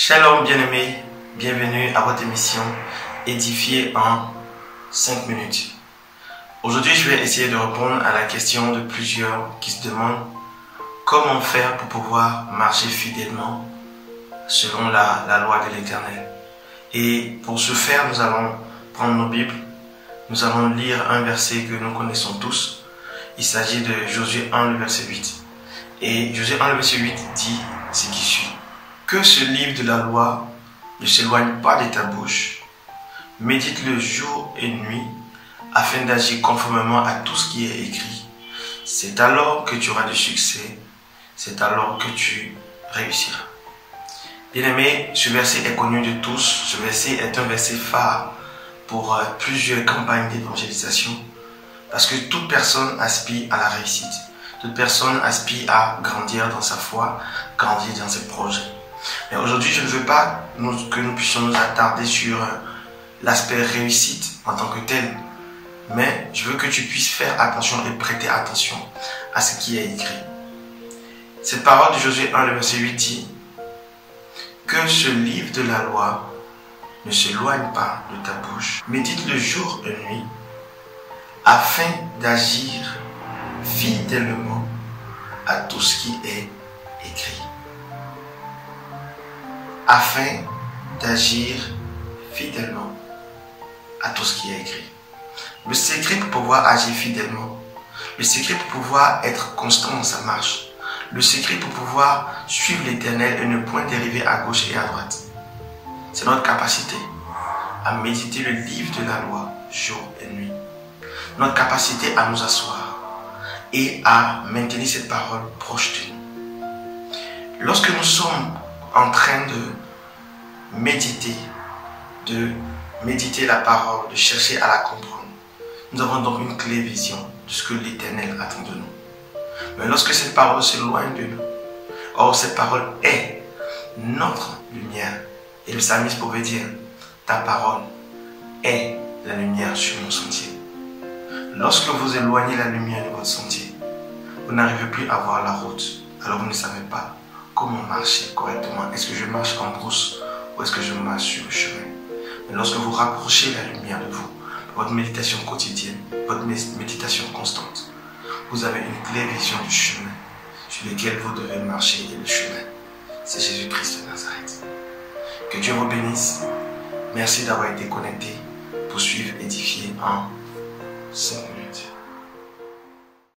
Shalom bien-aimés, bienvenue à votre émission Édifier en 5 minutes. Aujourd'hui, je vais essayer de répondre à la question de plusieurs qui se demandent comment faire pour pouvoir marcher fidèlement selon la loi de l'Éternel. Et pour ce faire, nous allons prendre nos Bibles, nous allons lire un verset que nous connaissons tous. Il s'agit de Josué 1, le verset 8. Et Josué 1, le verset 8 dit ce qui suit. Que ce livre de la loi ne s'éloigne pas de ta bouche. Médite-le jour et nuit, afin d'agir conformément à tout ce qui est écrit. C'est alors que tu auras du succès, c'est alors que tu réussiras. Bien-aimé, ce verset est connu de tous. Ce verset est un verset phare pour plusieurs campagnes d'évangélisation, parce que toute personne aspire à la réussite. Toute personne aspire à grandir dans sa foi, grandir dans ses projets. Mais aujourd'hui, je ne veux pas que nous puissions nous attarder sur l'aspect réussite en tant que tel. Mais je veux que tu puisses faire attention et prêter attention à ce qui est écrit. Cette parole de Josué 1, le verset 8 dit que ce livre de la loi ne s'éloigne pas de ta bouche. Médite-le jour et nuit afin d'agir fidèlement à tout ce qui est écrit. Afin d'agir fidèlement à tout ce qui est écrit. Le secret pour pouvoir agir fidèlement, le secret pour pouvoir être constant dans sa marche, le secret pour pouvoir suivre l'Éternel et ne point dériver à gauche et à droite, c'est notre capacité à méditer le livre de la loi jour et nuit. Notre capacité à nous asseoir et à maintenir cette parole proche de nous. Lorsque nous sommes en train de méditer la parole, de chercher à la comprendre, nous avons donc une claire vision de ce que l'Éternel attend de nous. Mais lorsque cette parole s'éloigne de nous, or cette parole est notre lumière, et le psalmiste pouvait dire, ta parole est la lumière sur mon sentier. Lorsque vous éloignez la lumière de votre sentier, vous n'arrivez plus à voir la route, alors vous ne savez pas comment marcher correctement. Est-ce que je marche en brousse ou est-ce que je marche sur le chemin? Mais lorsque vous rapprochez la lumière de vous, votre méditation quotidienne, votre méditation constante, vous avez une claire vision du chemin sur lequel vous devez marcher. Et le chemin, c'est Jésus-Christ de Nazareth. Que Dieu vous bénisse. Merci d'avoir été connecté pour suivre Édifier en 5 minutes.